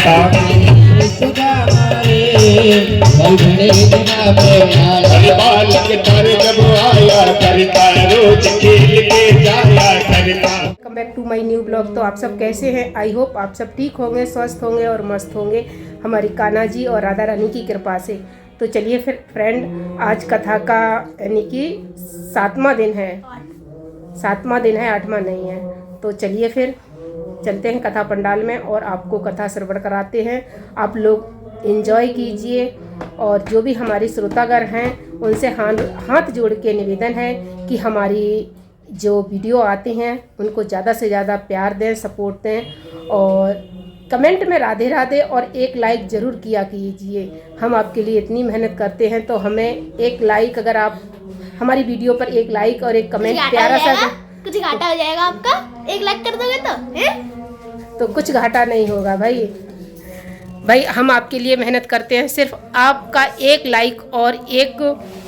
Welcome back to my new blog. तो आप सब कैसे हैं? आई होप आप सब ठीक होंगे, स्वस्थ होंगे और मस्त होंगे हमारी कान्हा जी और राधा रानी की कृपा से। तो चलिए फिर फ्रेंड, आज कथा का यानी कि 7वां दिन है, 8वां नहीं है। तो चलिए फिर चलते हैं कथा पंडाल में और आपको कथा श्रवण कराते हैं। आप लोग एंजॉय कीजिए और जो भी हमारे श्रोतागण हैं उनसे हाथ जोड़ के निवेदन है कि हमारी जो वीडियो आते हैं उनको ज़्यादा से ज़्यादा प्यार दें, सपोर्ट दें और कमेंट में राधे राधे और एक लाइक ज़रूर किया कीजिए। हम आपके लिए इतनी मेहनत करते हैं तो हमें एक लाइक, अगर आप हमारी वीडियो पर एक लाइक और एक कमेंट प्यारा सा, कुछ घाटा हो जाएगा आपका, एक लाइक कर दोगे तो कुछ घाटा नहीं होगा भाई हम आपके लिए मेहनत करते हैं, सिर्फ आपका एक लाइक और एक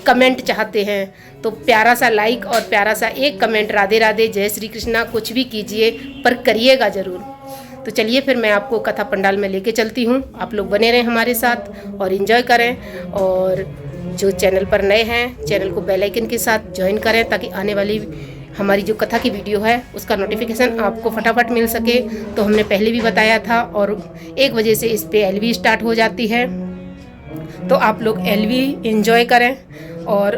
कमेंट चाहते हैं। तो प्यारा सा लाइक और प्यारा सा एक कमेंट, राधे राधे, जय श्री कृष्णा, कुछ भी कीजिए पर करिएगा ज़रूर। तो चलिए फिर मैं आपको कथा पंडाल में लेके चलती हूँ। आप लोग बने रहें हमारे साथ और एंजॉय करें। और जो चैनल पर नए हैं चैनल को बेल आइकन के साथ ज्वाइन करें ताकि आने वाली हमारी जो कथा की वीडियो है उसका नोटिफिकेशन आपको फटाफट मिल सके। तो हमने पहले भी बताया था और 1 बजे से इस पे एलवी स्टार्ट हो जाती है, तो आप लोग एलवी एंजॉय करें और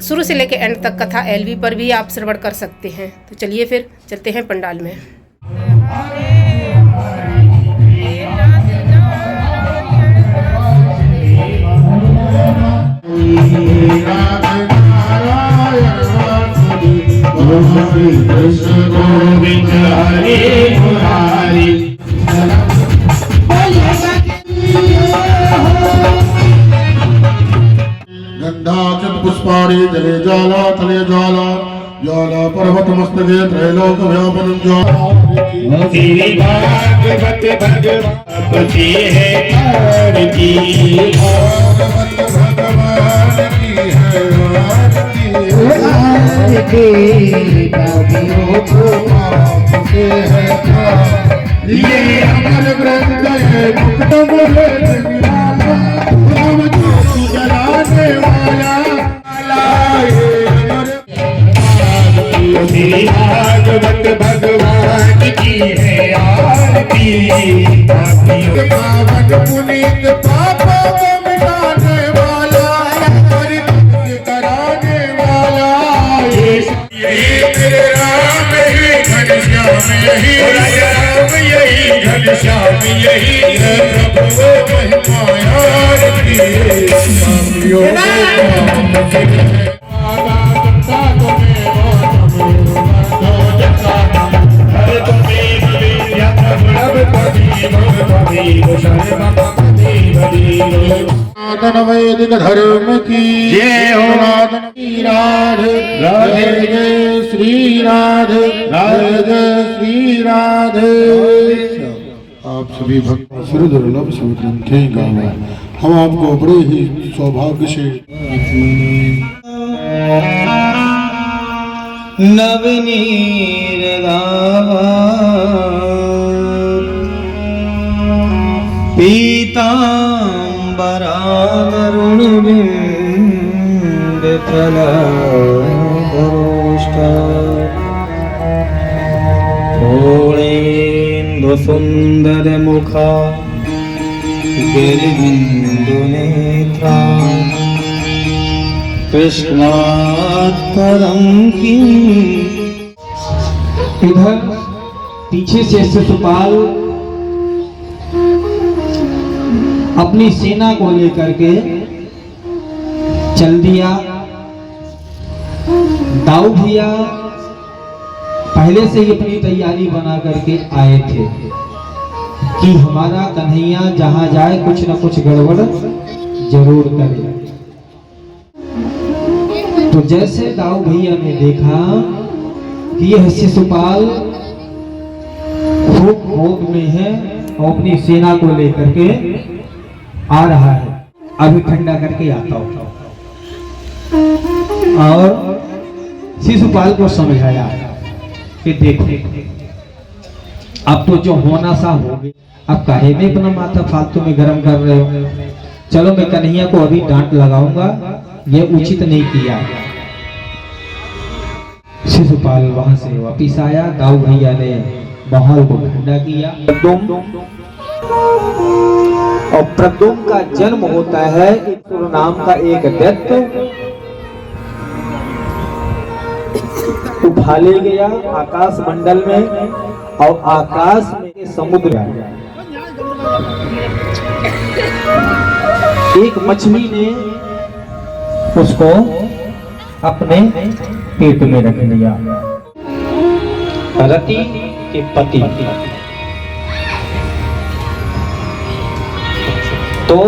शुरू से लेकर एंड तक कथा एलवी पर भी आप श्रवण कर सकते हैं। तो चलिए फिर चलते हैं पंडाल में। कृष्ण गोविंद हरे मुरारी। गंधाचल पुष्पाणि जले ज्वाला तले ज्वाला, ज्वाला पर्वत मस्तके त्रैलोक व्यापनं ज्वाला। श्री भागवत भगवान की है आरती, भागवत भगवान की है आरती, पापियों को माफ से है खाप। ये अमर ग्रंथ है मुक्त बोले जगलाला, राम ज्योति जलाने वाला ये अमर। श्री भागवत भगवान की है आरती, पापियों पावन पुनीत पापों को मिटाने वाला, कराने वाला। यही तेरे राम यही घनश्याम, यही राम यही घनश्याम, यही प्रभु महिमा आरती। वैदिक धर्म की जय हो, राधे राधे, जय श्री राधे, राधे जय श्री राधे। आप सभी भक्त श्री दुर्लभ शिवग्रंथि गावा, हम आपको बड़े ही सौभाग्य से नवनीर गावा, पीतांबरा वरुण बिंद फला धरोष्टा, पूर्णेन्दु सुंदर मुखा गिरिबिंदु नेत्रा, कृष्णात् परम की। इधर पीछे से शिशुपाल अपनी सेना को लेकर के चल दिया। दाऊ भैया पहले से ही अपनी तैयारी बना करके आए थे कि हमारा कन्हैया जहां जाए कुछ न कुछ गड़बड़ जरूर करे। तो जैसे दाऊ भैया ने देखा कि यह शिशुपाल खूब भोग में है और अपनी सेना को लेकर के आ रहा है, अभी ठंडा करके आता हूं। और शिशुपाल को समझाया कि देखो अब तो जो होना सा हो गया, अब काहे में अपना माथा फालतू में गर्म कर रहे हो? चलो मैं कन्हैया को अभी डांट लगाऊंगा, ये उचित नहीं किया। शिशुपाल वहां से वापिस आया। दाऊ भैया ने माहौल को ठंडा किया। और प्रद्युम्न का जन्म होता है इंद्र नाम का एक दैत्य, उभाले गया आकाश मंडल में, और आकाश में समुद्र आया। एक मछली ने उसको अपने पेट में रख लिया। रति के पति तो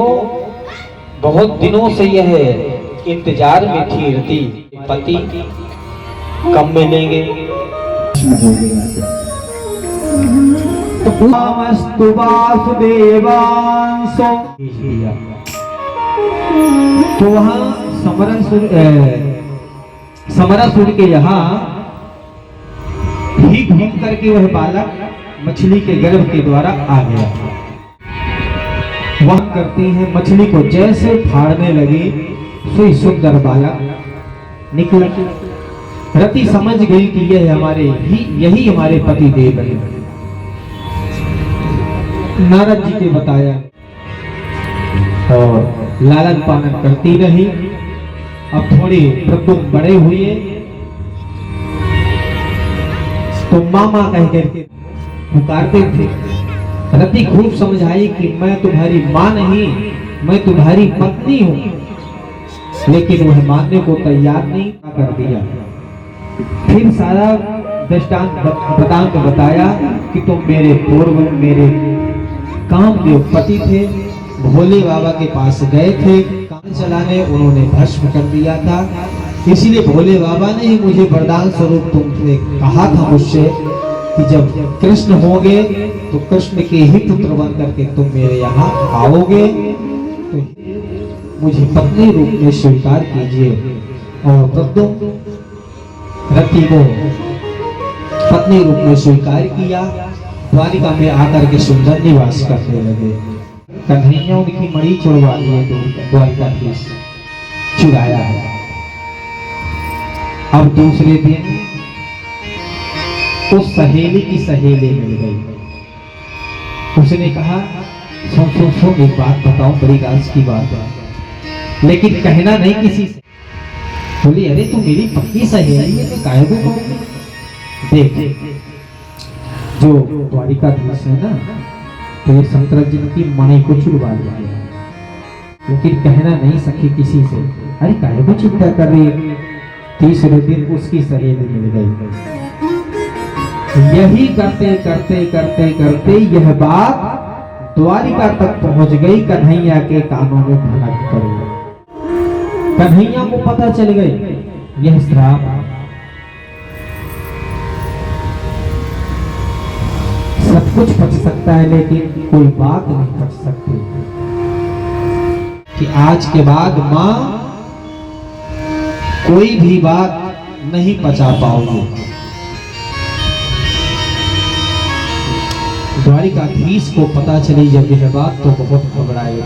बहुत दिनों से यह इंतजार में थी, रति पति कब मिलेंगे। तो वासुदेवांशो तो वहां समरासुर के यहाँ ही घूम करके वह बालक मछली के गर्भ के द्वारा आ गया। वह करती है मछली को जैसे फाड़ने लगी, सुई सुंदर बालक निकल। रति समझ गई कि यही हमारे पति देव है। नारद जी के बताया और लालन पालन करती रही। अब थोड़े प्रद्युम्न बड़े हुए तो मामा कह करके पुकारते थे। रति खूब समझाई कि मैं तुम्हारी मां नहीं, मैं तुम्हारी पत्नी हूं, लेकिन वह मानने को तैयार नहीं कर दिया। फिर सारा दृष्टांत बताया कि तुम मेरे पूर्व मेरे कामदेव पति थे, भोले बाबा के पास गए थे काम चलाने, उन्होंने भस्म कर दिया था। इसलिए भोले बाबा ने ही मुझे वरदान स्वरूप तुमसे कहा था मुझसे कि जब कृष्ण होंगे तो कृष्ण के ही पुत्र बन करके तुम मेरे यहाँ आओगे, तो मुझे पत्नी रूप में स्वीकार कीजिए। और प्रद्युम्न रति को पत्नी रूप में स्वीकार किया। द्वारिका में आकर के सुंदर निवास करने लगे। कन्हैया उनकी मणि चुड़वा लिए द्वारिका की चुराया है। अब दूसरे दिन उस सहेली की सहेली मिल गई। उसने कहा सुन एक बात बताओ, बड़ी राज की बात है, लेकिन कहना नहीं किसी से। बोली अरे तू मेरी पक्की सहेली है, तो काहे को कहूंगी? देख जो द्वारिकाधीश है ना, तो ये शंकराचार्य की मणि को चुरवा लिया, लेकिन कहना नहीं सकी किसी से। अरे काहे को चिंता कर रही है? तीसरे दिन उसकी सहेली मिल गई। यही करते करते करते करते यह बात द्वारिका तक पहुंच गई। कन्हैया के कानों में भनक पड़ी। कन्हैया को पता चल गई यह श्राप। सब कुछ बच सकता है, लेकिन कोई बात नहीं बच सकती कि आज के बाद मां कोई भी बात नहीं बचा पाओगे। द्वारिकाधीश को पता चली जब यह बात, तो बहुत घबराए।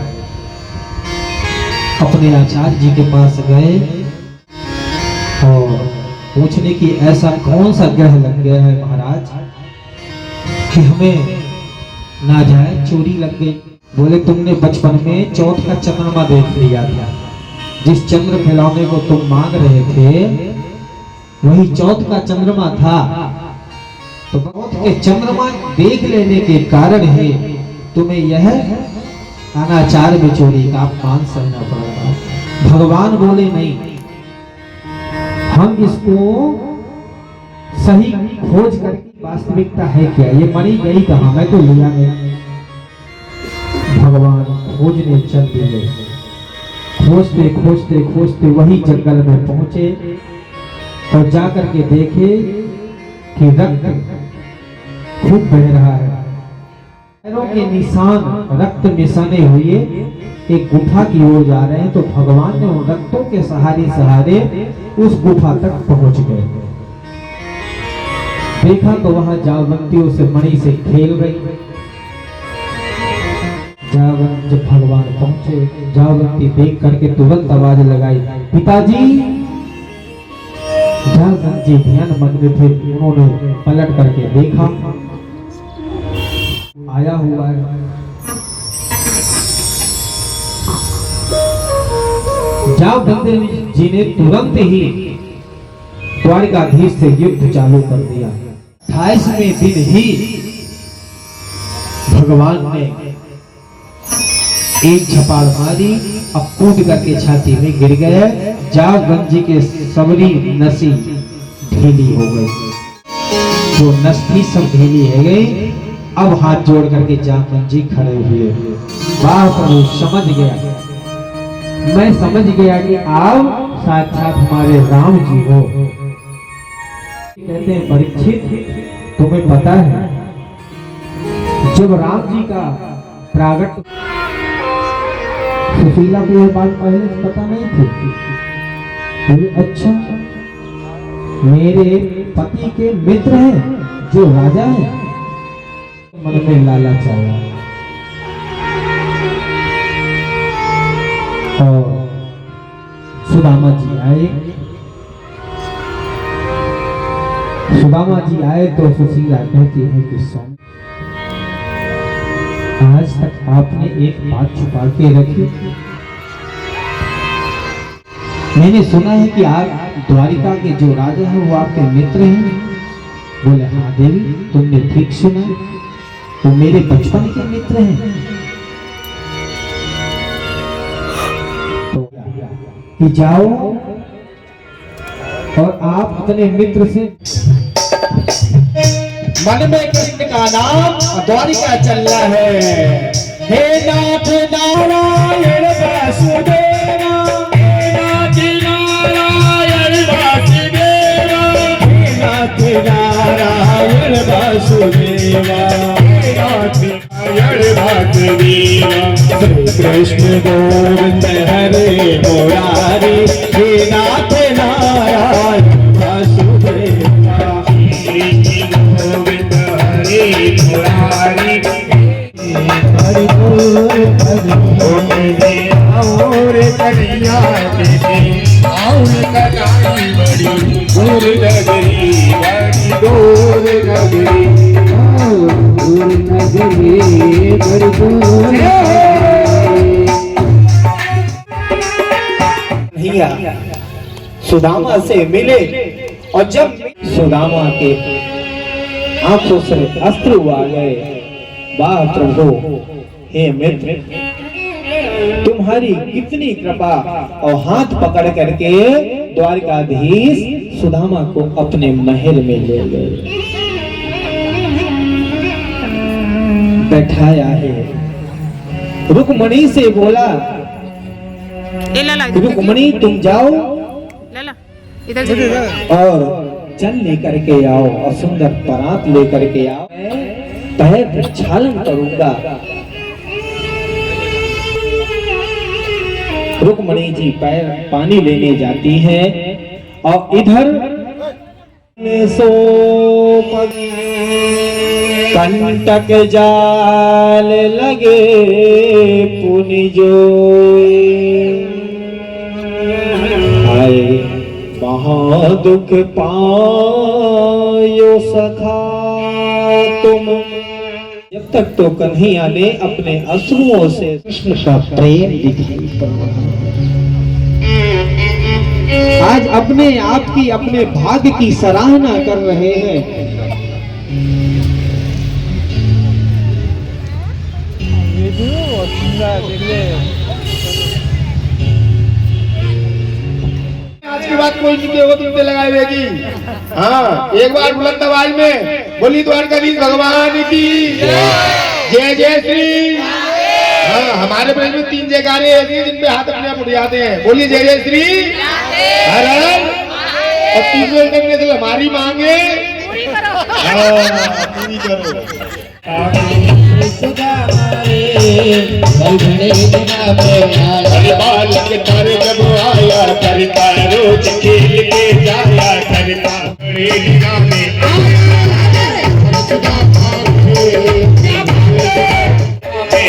अपने आचार्य जी के पास गए और पूछने की ऐसा कौन सा ग्रह लग गया है महाराज कि हमें ना जाए चोरी लग गई। बोले तुमने बचपन में चौथ का चंद्रमा देख लिया था, जिस चंद्र खिलौने को तुम मांग रहे थे वही चौथ का चंद्रमा था। तो चौथ के चंद्रमा देख लेने के कारण ही तुम्हें यह अनाचार में चोरी का अपमान सहना पड़ेगा। भगवान बोले नहीं, हम इसको सही खोज करके वास्तविकता है क्या, ये मणि गई कहाँ, मैं तो लिया नहीं। भगवान खोजने चल दिए। खोजते खोजते खोजते वही जंगल में पहुंचे और जाकर के देखे कि रक्त खूब बह रहा है। पैरों के निशान रक्त में सने हुए एक गुफा की ओर जा रहे हैं। तो भगवान ने उन रक्तों के सहारे उस गुफा तक पहुंच गए। देखा तो वहां जालबंदी उस मणि से खेल रही। जावंत जब भगवान पहुंचे, जावंती देख करके तुरंत आवाज लगाई, पिताजी। जावंत जी ध्यान मग्न थे, उन्होंने पलट करके देखा, आया हुआ है। जावंत जी ने तुरंत ही द्वारिकाधीश से युद्ध चालू कर दिया। 28वें दिन ही भगवान ने एक झपाड़ मारी, अब कूद करके छाती में गिर गए। जावंत जी के सबरी नसी ढीली हो गई, जो नस थी सब ढीली हो गई। अब हाथ जोड़ करके जावंत जी खड़े हुए, वाह प्रभु, समझ गया, मैं समझ गया कि आप साक्षात हमारे राम जी हो। कहते हैं परीक्षित, तुम्हें पता है जब राम जी का प्रागट, सुशीला को यह बात पहले से पता नहीं थी। अच्छा, मेरे पति के मित्र हैं जो राजा है, मन में लालच आया और सुदामा जी आए। सुदामा जी आए तो सुशीला कहती है कि स्वामी, आज तक आपने एक बात छुपा के रखी। मैंने सुना है कि आप द्वारिका के जो राजा हैं वो आपके मित्र हैं। बोले हाँ देवी, तुमने ठीक सुना, वो मेरे बचपन के मित्र हैं। तो कि जाओ और आप अपने मित्र से, मन में कृष्ण का नाम द्वारिका चल रहा है। हे नाथ नारायण वासुदेवा, हे नाथ नारायण वासुदेवा, हे नाथ नारायण वासुदेवा, हे नाथ नारायण वासुदेवा। श्री कृष्ण गोविंद हरे मुरारी, हे नाथ नारायण वासुदेवा। गोविंद हरे मुरारी, हरि बोल और कन्हैया देवी, और कन्हैया बड़ी दूर नगरी, बड़ी दूर नगरी, दूर नगरी, बड़ी दूर। कन्हैया सुदामा से मिले और जब सुदामा के आंखों से अश्रु आ गए, वाह प्रभु, हे मित्र, तुम्हारी कितनी कृपा। और हाथ पकड़ करके द्वारिकाधीश सुदामा को अपने महल में ले गए, बैठाया है। रुक्मणी से बोला, रुक्मणी तुम जाओ और जल लेकर के आओ और सुंदर परात लेकर के आओ, पैर प्रक्षालन करूंगा। रुक्मणी जी पैर पानी लेने जाती हैं और इधर सो कंटक जाल लगे पुनि जोए, आए महादुख पायो सखा तुम। जब तक तो कन्हैया ने अपने अश्रुओं से कृष्ण का प्रेम दिखाई पड़ा। आज अपने आप की, अपने भाग्य की सराहना कर रहे हैं। आज की बात कोई नहीं हो, तुमसे लगाई रहेगी। हाँ, एक बार बुलंद आवाज में बोली द्वारकाधीश भगवान की जय जय श्री। हाँ, हमारे ब्रज में 3 जयकारे ऐसी हैं जिन पे हाथ अपने आप उठ जाते हैं। बोलिए जय जय श्री हर हर। और 3 करने से हमारी मांगे पूरी करो। बालक तारे जब आया करता रोज खेल के जाया करता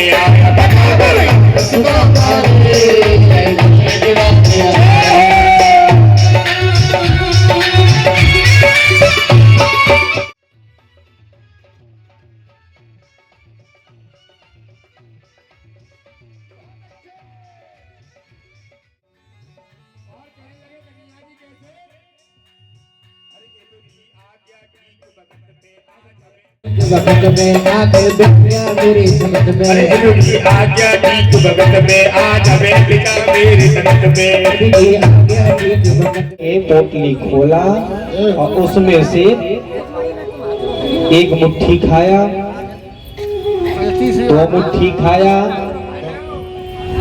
आया भगत में आके बिटिया मेरी संगत में की आज्ञा ठीक भगत में आ जावे पिता मेरी संगत में की आज्ञा ठीक भगत एक पोटली खोला और उसमें से एक मुट्ठी खाया, 2 मुट्ठी खाया,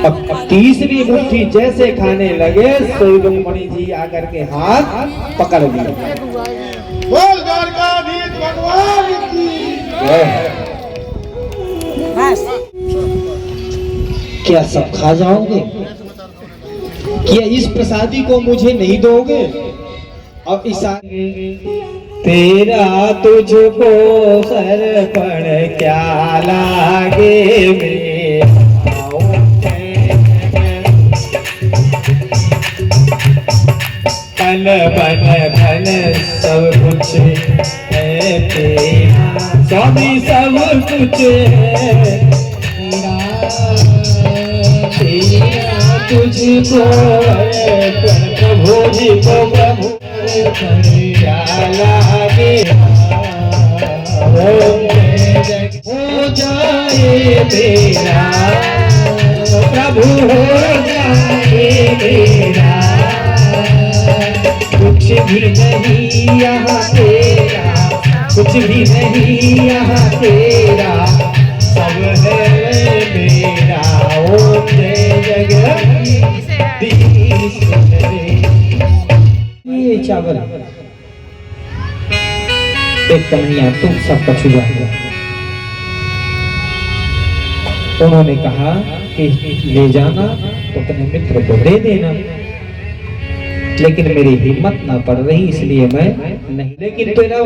अब तीसरी मुट्ठी जैसे खाने लगे सोईमणि जी आकर के हाथ पकड़ लिए। बोल द्वारकाधीश भगवान की क्या सब खा जाओगे? क्या इस प्रसादी को मुझे नहीं दोगे? अब ईसा तेरा तुझको सरपण क्या लागे मेरे तन बन धन सब कुछ है तेरा, स्वामी सब कुछ है तेरा तुझको प्रभु जी को प्रभु क्या लागे हो जाए मेरा प्रभु हो जाए मेरा, कुछ भी नहीं यहाँ तेरा, कुछ भी नहीं यहाँ तेरा, सब है मेरा। ओम जय जगदीश ये चावल एक कन्हैया तुम सबका छुआ। उन्होंने कहा कि ले जाना तो अपने मित्र को दे देना, लेकिन मेरी हिम्मत ना पड़ रही इसलिए मैं नहीं। लेकिन तेरा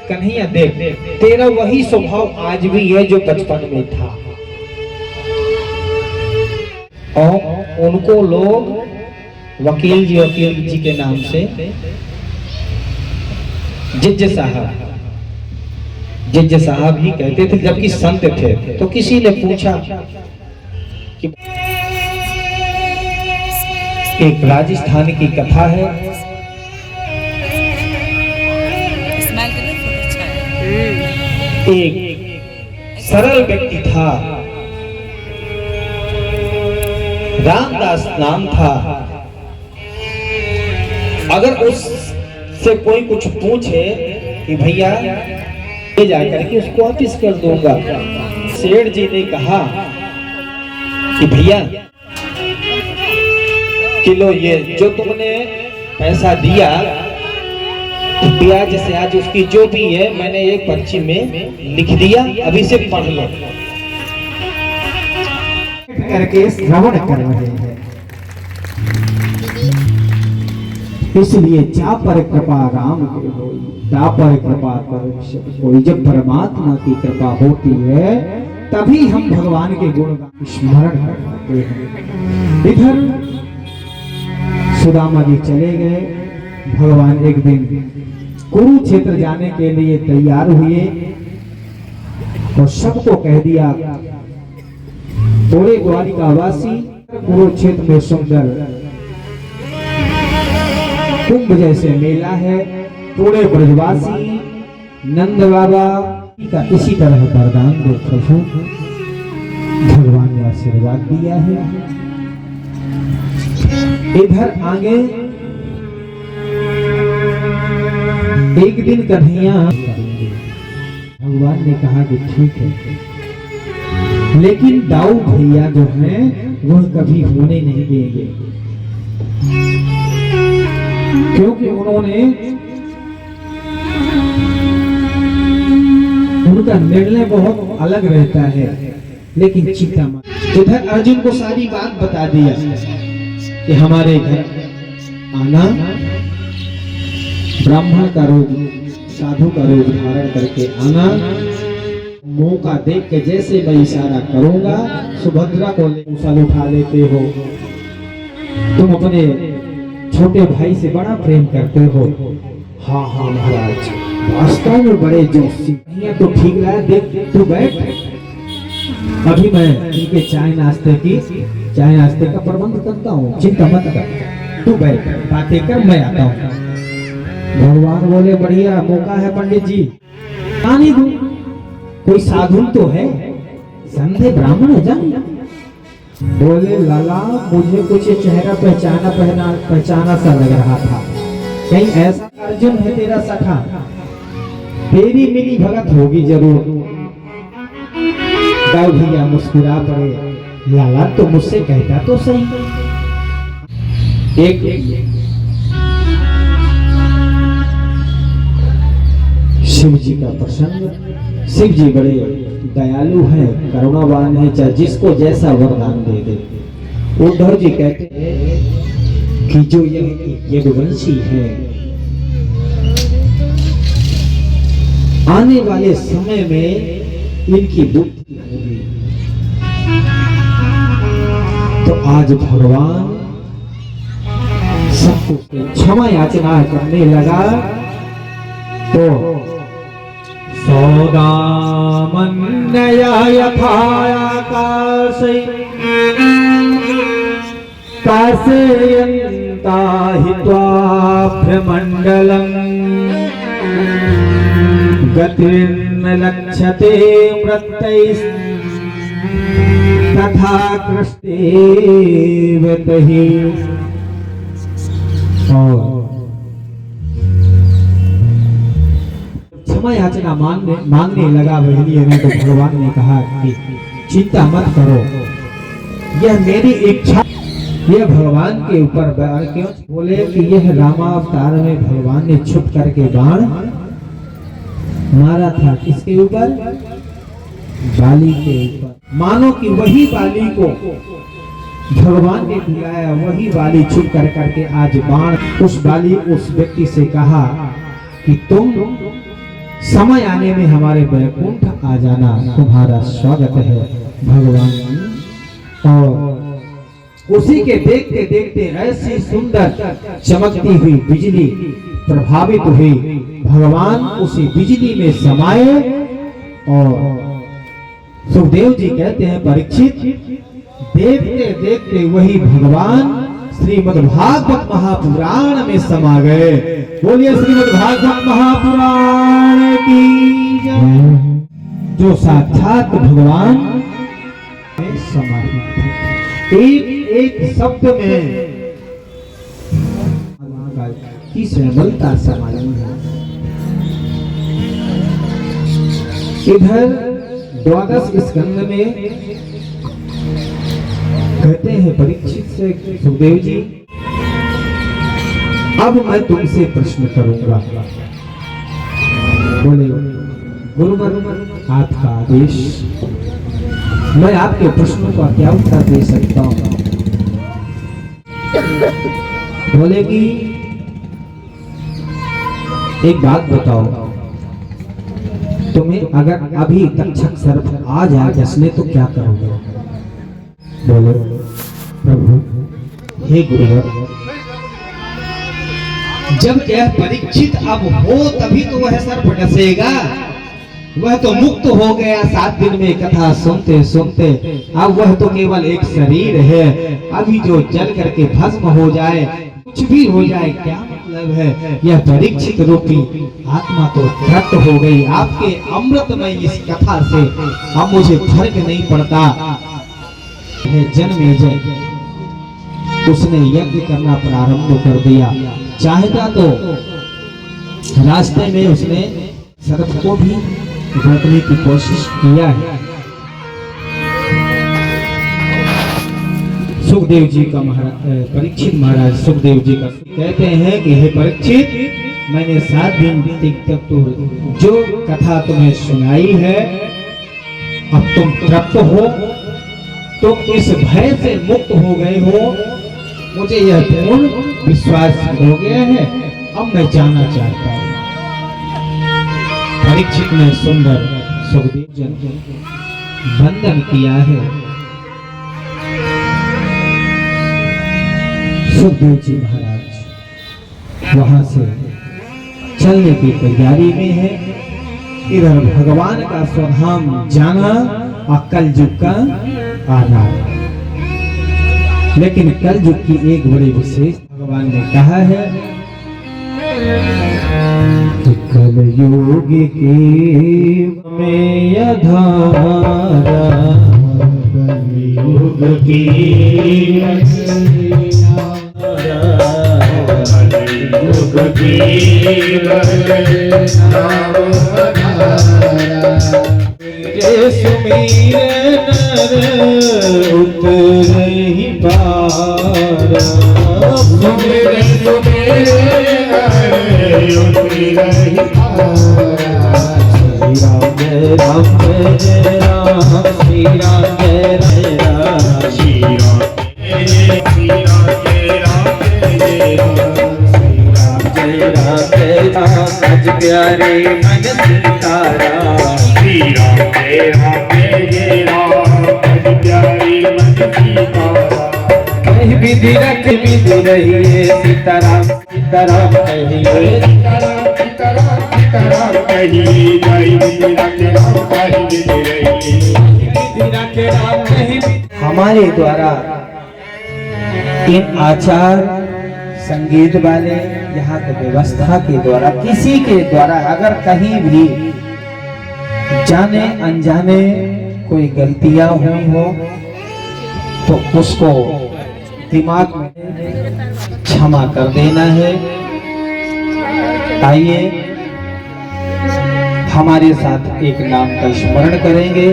कन्हैया देख, तेरा वही स्वभाव आज भी है जो बचपन में था। और उनको लोग वकील जी के नाम से जज साहब ही कहते थे, जबकि संत थे। तो किसी ने पूछा कि एक राजस्थान की कथा है, एक सरल व्यक्ति था, रामदास नाम था। अगर उससे कोई कुछ पूछे कि भैया ले जाकर के उसको वापिस कर दूंगा, सेठ जी ने कहा कि भैया किलो ये जो तुमने पैसा दिया ब्याज से आज उसकी जो भी है मैंने एक पर्ची में लिख दिया, अभी से पढ़ लो। करके श्रवण कर रहे हैं, इसलिए जा पर कृपा राम की होई, ता पर कृपा कर कोई। जब परमात्मा की कृपा होती है तभी हम भगवान के गुण का स्मरण कर पाते हैं। इधर सुदामा जी चले गए। भगवान एक दिन कुरुक्षेत्र जाने के लिए तैयार हुए और सबको कह दिया, थोड़े द्वारिकावासी कुरुक्षेत्र में सुंदर कुंभ जैसे मेला है, थोड़े ब्रजवासी नंद बाबा का इसी तरह वरदान दो प्रभु। भगवान ने आशीर्वाद दिया है। इधर आगे एक दिन कन्हैया भगवान ने कहा कि ठीक है, लेकिन दाऊ भैया जो हैं वह कभी होने नहीं देंगे, क्योंकि उन्होंने उनका निर्णय बहुत अलग रहता है। लेकिन चिंता मत। इधर अर्जुन को सारी बात बता दिया कि हमारे घर आना, ब्राह्मण का रूप साधु का रूप धारण करके आना, मौका देख के जैसे मैं इशारा करूंगा सुभद्रा को मूसल उठा लेते हो। तुम अपने छोटे भाई से बड़ा प्रेम करते हो। हाँ हाँ महाराज, वास्तव में बड़े जोशी। तो ठीक है, देख तू बैठ, अभी मैं इनके चाय नाश्ते का प्रबंध करता हूँ, चिंता मत कर, तू बैठ बातें कर, मैं आता हूँ। भगवान बोले बढ़िया मौका है पंडित जी, आने दो, कोई साधु तो है, संधे ब्राह्मण है जान। बोले लाला मुझे कुछ चेहरा पहचाना सा लग रहा था, कहीं ऐसा अर्जुन है तेरा सखा, तेरी मिली भगत होगी जरूर। दाऊ भैया मुस्कुरा पड़े, लाला तो मुझसे कहता तो सही। एक शिव जी का प्रसंग। शिव जी बड़े दयालु हैं, करुणावान है, चाहे जिसको जैसा वरदान दे दे। उद्धव जी कहते हैं कि जो यदुवंशी है, आने वाले समय में इनकी बुद्धि होगी। तो आज भगवान सबको क्षमा याचना करने लगा। तो सौदामन्यया यथाकाशे काशयन्ता हित्वाभ्यमण्डलम् गतिर्न लक्ष्यते मृत्यैस्तथा कृष्णेव तहि। क्षमा याचना मांगने लगा बहनियों ने, तो भगवान ने कहा कि चिंता मत करो, यह मेरी इच्छा, यह भगवान के ऊपर क्यों। बोले कि यह रामावतार में भगवान ने छुप करके बाण मारा था, किसके ऊपर, बाली के ऊपर। मानो कि वही बाली को भगवान ने बुलाया, वही बाली छुप कर करके आज बाण उस बाली उस व्यक्ति से कहा कि तुम समय आने में हमारे वैकुंठ आ जाना, तुम्हारा स्वागत है भगवान। और उसी के देखते देखते ऐसी सुंदर चमकती हुई बिजली प्रभावित हुई, भगवान उसी बिजली में समाये। और सुखदेव जी कहते हैं परीक्षित, देखते देखते वही भगवान श्रीमद्भागवत महापुराण में समा गए। बोलिए श्रीमद्भागवत महापुराण की जय। जो साक्षात भगवान में समाहित थे, एक एक शब्द में की श्यामलता समाई है। इधर द्वादश स्कंद में कहते हैं परीक्षित से, सुखदेव जी अब मैं तुमसे प्रश्न करूंगा। बोले गुरुवर आपका आदेश, मैं आपके प्रश्नों का क्या उत्तर दे सकता हूं। बोले कि एक बात बताओ, तुम्हें अगर अभी तक्षक सर्प आ जाए डसने तो क्या करोगे। बोले प्रभु हे गुरुवर, जब यह परीक्षित अब हो तभी तो वह सर्प डसेगा, वह तो मुक्त हो गया 7 दिन में कथा सुनते सुनते। अब वह तो केवल एक शरीर है, अभी जो जल करके भस्म हो जाए, कुछ भी हो जाए क्या मतलब है। यह परीक्षित रूपी आत्मा तो तृप्त हो गई आपके अमृतमय इस कथा से, अब मुझे फर्क नहीं पड़ता है। जन्मेजय उसने यज्ञ करना प्रारंभ कर दिया, चाहता तो रास्ते में उसने सर्प को भी रोकने की कोशिश किया है। सुखदेव जी का परीक्षित महाराज सुखदेव जी का कहते हैं कि हे परीक्षित, मैंने 7 दिन तक तो जो कथा तुम्हें सुनाई है, अब तुम तृप्त हो, तुम इस भय से मुक्त हो गए हो, मुझे यह पूर्ण विश्वास हो गया है, अब मैं जाना चाहता हूं। परीक्षित ने सुंदर सुखदेव जी वंदन किया है। सुखदेव जी महाराज वहां से चलने की तैयारी में है। इधर भगवान का स्वधाम जाना और कलयुग का आना। लेकिन कलयुग की एक बड़ी विशेष भगवान ने कहा है कि कलयुग के में अधारा, कलयुग की कलयुग की सुमीर नर उतरहि पारा, सुमीर सुमीर नर उतरहि पारा। श्री राम जय राम श्री राम जय राम श्री राम जय राम जय राम जय राम सज प्यारे मन सीताराम। श्री राम जय राम सज प्यारे मन सीताराम। विधि रख विधि रहिए सीताराम सीताराम कहिए, सीताराम सीताराम सीताराम कहिए। जय विधि रख राम कहिए, विधि रख राम कहिए। हमारे द्वारा इन आचार संगीत वाले यहाँ के व्यवस्था के द्वारा किसी के द्वारा अगर कहीं भी जाने अनजाने कोई गलतियां हुई हो तो उसको दिमाग में क्षमा कर देना है। आइए हमारे साथ एक नाम का स्मरण करेंगे,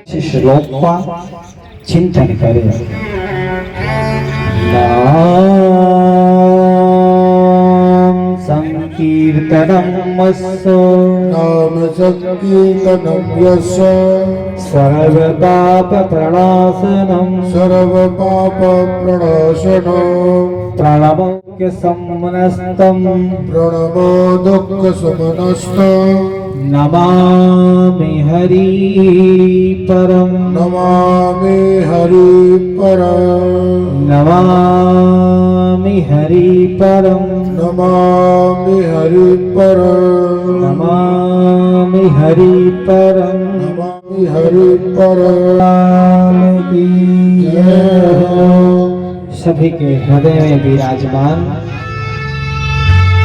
इस श्लोक का चिंतन करें। संकीर्तनम् यस्य नाम संकीर्तनम् यस्य सर्वपाप प्रणाशनम् सर्वपाप प्रणाशनम् प्रणवोक्य समनस्तम् प्रणमो दुःख समनस्तम् नमामि हरि परम नमामि हरि परम नमामि हरि परम नमामि हरि परम नमामि हरि परम नमामि हरि परम। राम की जय हो। सभी के हृदय में विराजमान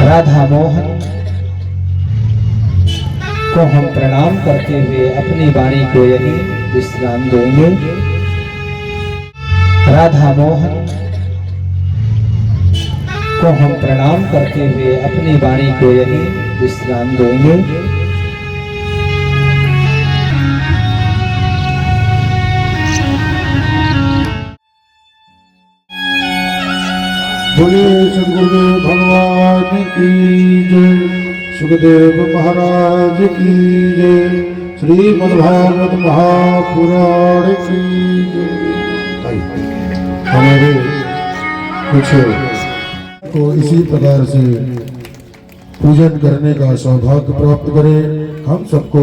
राधा मोहन को हम प्रणाम करते हुए अपनी वाणी को यहीं विश्राम देंगे। राधा मोहन को हम प्रणाम करते हुए अपनी वाणी को यहीं विश्राम देंगे। बोलिए सद्गुरुदेव भगवान की जय, सुखदेव महाराज की जय, श्रीमद्भागवत महापुराण की जय। हमारे कुछ को इसी प्रकार से पूजन करने का सौभाग्य प्राप्त करें। हम सबको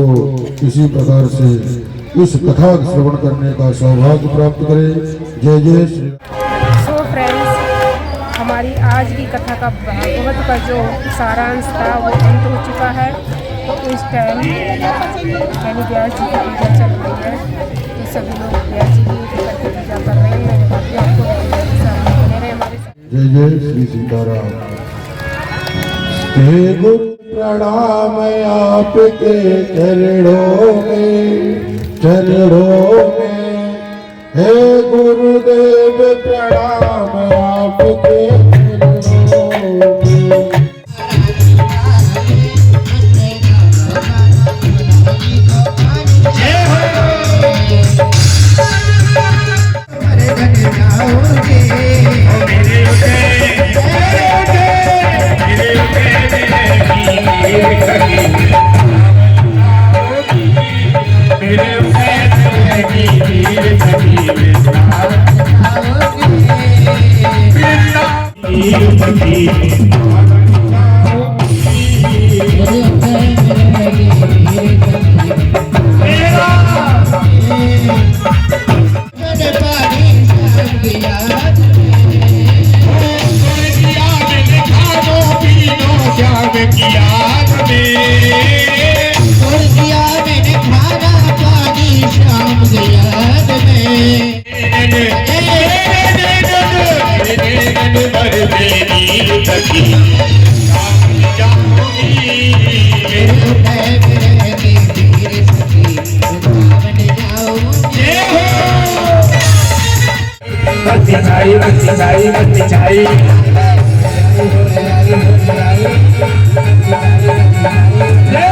इसी प्रकार से इस कथा श्रवण करने का सौभाग्य प्राप्त करें। जय जय श्री। सो फ्रेंड्स, हमारी आज की कथा का भागवत का जो सारांश था वो अंत हो चुका है। तो इस टाइम यानी व्यास जी की पूजा चल रही है, तो सभी लोग व्यास जी की पूजा कर रहे हैं। बाकी आपको बने रहे हमारे साथ। जय जय श्री सीताराम। हे गुरु प्रणाम आपके चरणों में, चरणों में। हे गुरुदेव प्रणाम आपके चरणों में। Hey! सखी राम जाऊंगी जय हो बत्ती छाई बत्ती छाई बत्ती छाई जय हो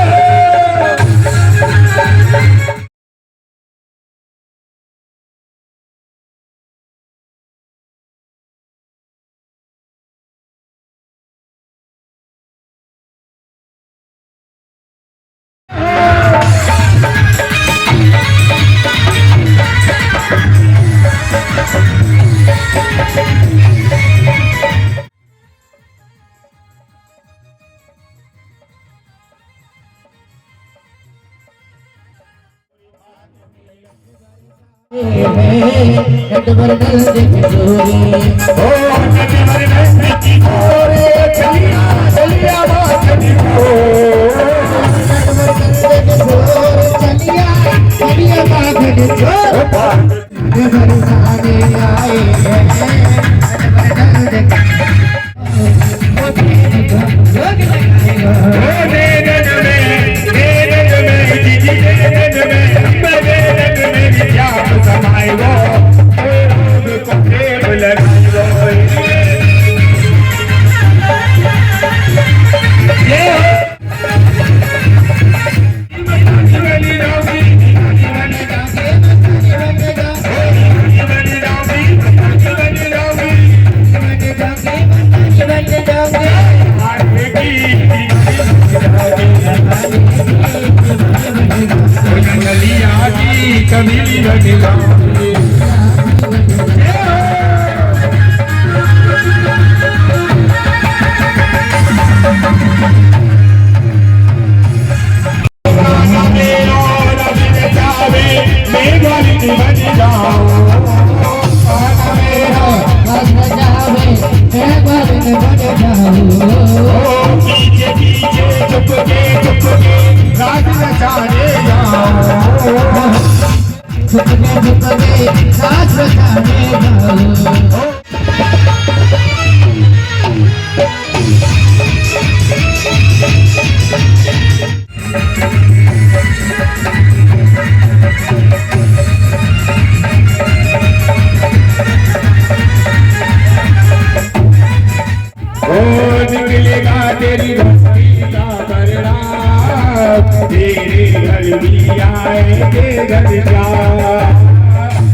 निकलेगा तेरी भक्ति का परिणाम तेरे घर भी आएंगे घर जा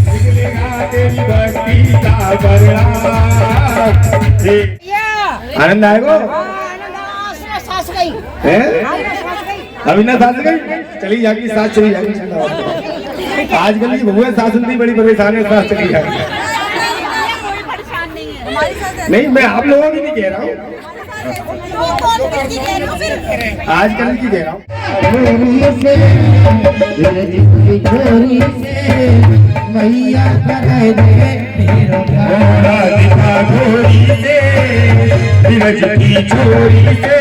निकलेगा तेरी भक्ति का परिणाम आनंद आएगा अभी ना सास गई चली जाएगी सास चली जाएगी आजकल की बहुएं सास नहीं बड़ी परेशान है सास चली जाएगी नहीं मैं आप लोगों की नहीं कह रहा हूँ आजकल की कह रहा हूँ मैया छोरी से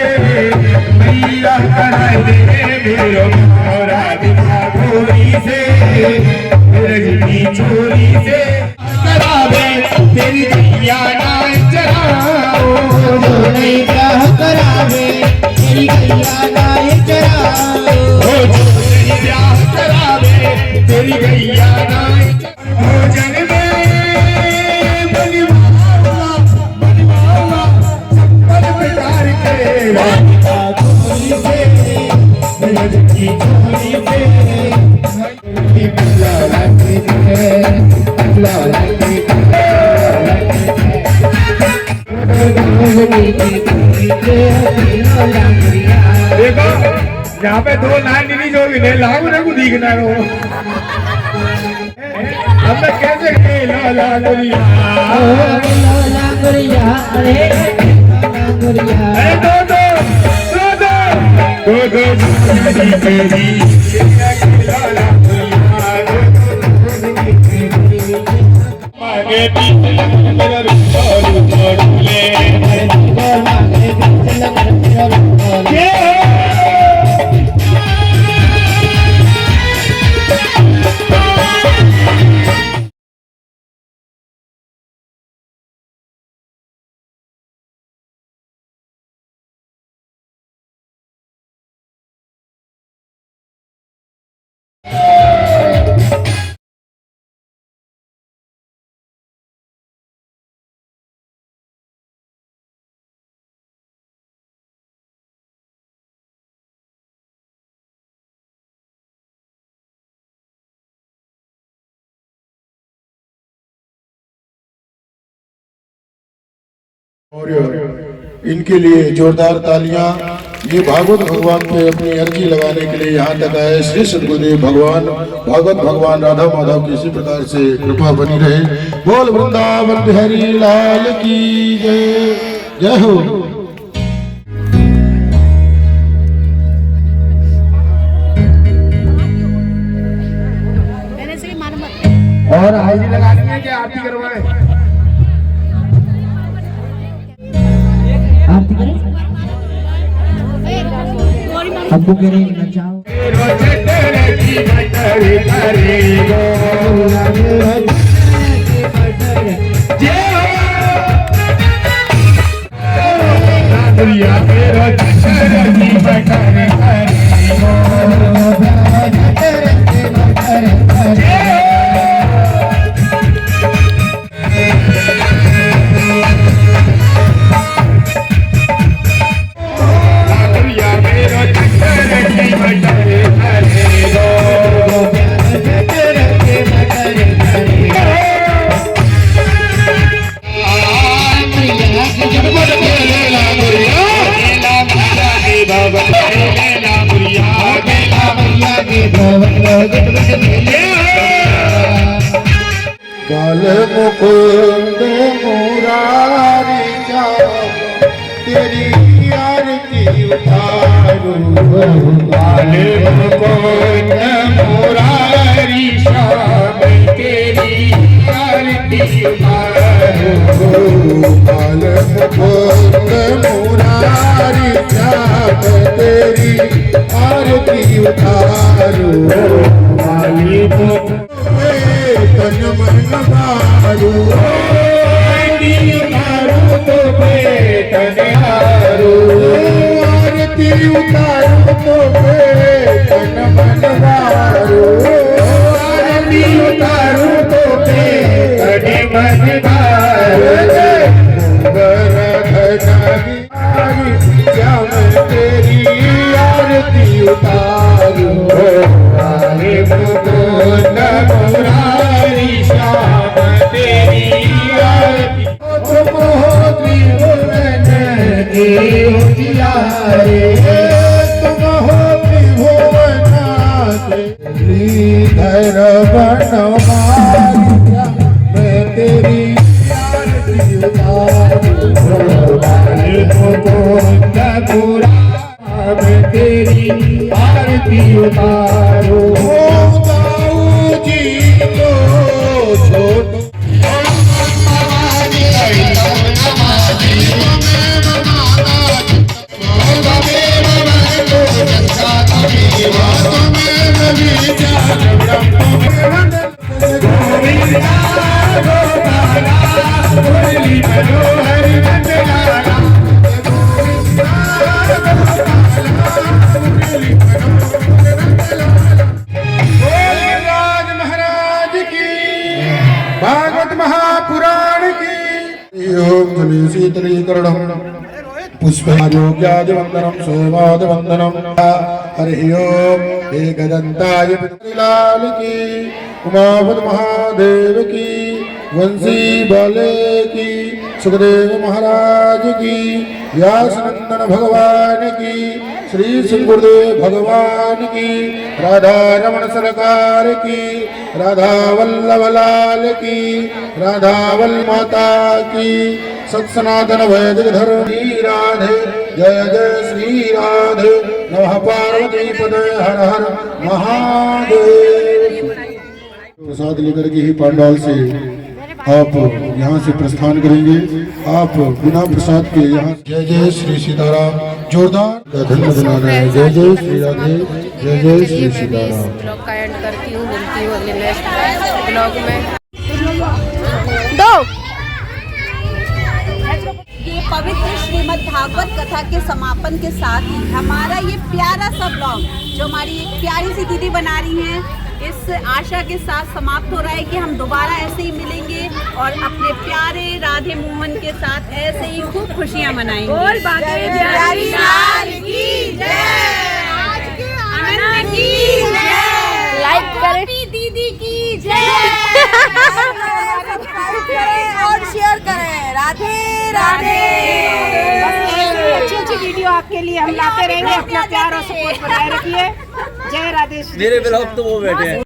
मैया करा दे मेरो छोरी से करावे तेरी गैया नाच चराओ नहीं ब्याह करावे तेरी गैया नाच चराओ नहीं ब्याह करावे तेरी गैया नाच भोजन में बनवाऊंगा छप्पन प्रकार के राधिका गोरी से की गोरी से देखो यहाँ पे दो लाइन रिलीज होगी नहीं लाओ ना को दिखना है वो अब तक कैसे गए लाला गुरिया अरे दो लाला और इनके लिए जोरदार तालियां। ये भागवत भगवान पे अपनी अर्जी लगाने के लिए यहाँ तक आए। श्री सद्गुरुदेव भगवान भागवत भगवान राधा माधव की इसी प्रकार से कृपा बनी रहे। बोल वृंदावन बिहारी लाल की जय। जय हो। और हाजिरी लगानी है कि आरती करवाएं? आरती करें? आपको कह रहे हैं नचाओ। बाल मुकुंद मुरारी जाओ तेरी आरती उतारूं। बाल मुकुंद मुरारी श्याम तेरी आरती उतारूं। बाल मुकुंद मुरारी श्याम तेरी आरती उतारूं। तन मन मारू आरती उतारू तो बेटन हारू। आरती उतारू तो बेटन मन मारू। आरती उतारू तो बेटन मन मारू। श्याम तेरी आरती उतारू। मुकुंद मुरारी श्याम तेरी आरती। तुम हो त्रिभुवन के उजियारे। तुम हो त्रिभुवन के श्रीधर बनवारी। मैं तेरी आरती उतारूं। मुकुंद मुरारी तेरी आरती उतारो। जी को छोड़ भागवत महापुराण की। ओम जलीशीतलीकरणम पुष्पयोग्यादिवंदनम सोमादिवंदनम। हरि ओम। एकदंताय लाल की। उमापति महादेव की। वंशी बाले की। सुखदेव महाराज की। व्यासनंदन भगवान की। श्री सद्गुरुदेव भगवान की। राधा रमण सरकार की। राधा वल्लभ लाल की। राधावल माता की। सत्सनातन वैदिक धर्म की राधे। जय जय श्री राधे। नमः पार्वती पदे हर हर महादेव। प्रसाद लेकर के ही पंडाल से आप यहाँ से प्रस्थान करेंगे। आप बिना प्रसाद के यहाँ। जय जय श्री सीताराम। जोरदार धन्य बनाना है। जय जय श्री राधे। जय जय श्री सीताराम। ब्लॉग का एंड करती हूँ। मिलती हूँ अगले नेक्स्ट ब्लॉग में। ये पवित्र श्रीमद् भागवत कथा के समापन के साथ ही हमारा ये प्यारा सा ब्लॉग जो हमारी एक प्यारी सी दीदी बना रही हैं, इस आशा के साथ समाप्त हो रहा है कि हम दोबारा ऐसे ही मिलेंगे और अपने प्यारे राधे मोहन के साथ ऐसे ही खूब खुशियाँ मनाएंगे। बोल बाकी प्यारी लाल की जय। आनंद की जय। लाइक करें। दीदी की जय। और शेयर करें। राधे राधे। रहिए, हम लाते रहेंगे। अपना प्यार और सपोर्ट बनाए रखिए। जय राधे। मेरे ब्लॉग तो वो बैठे हैं।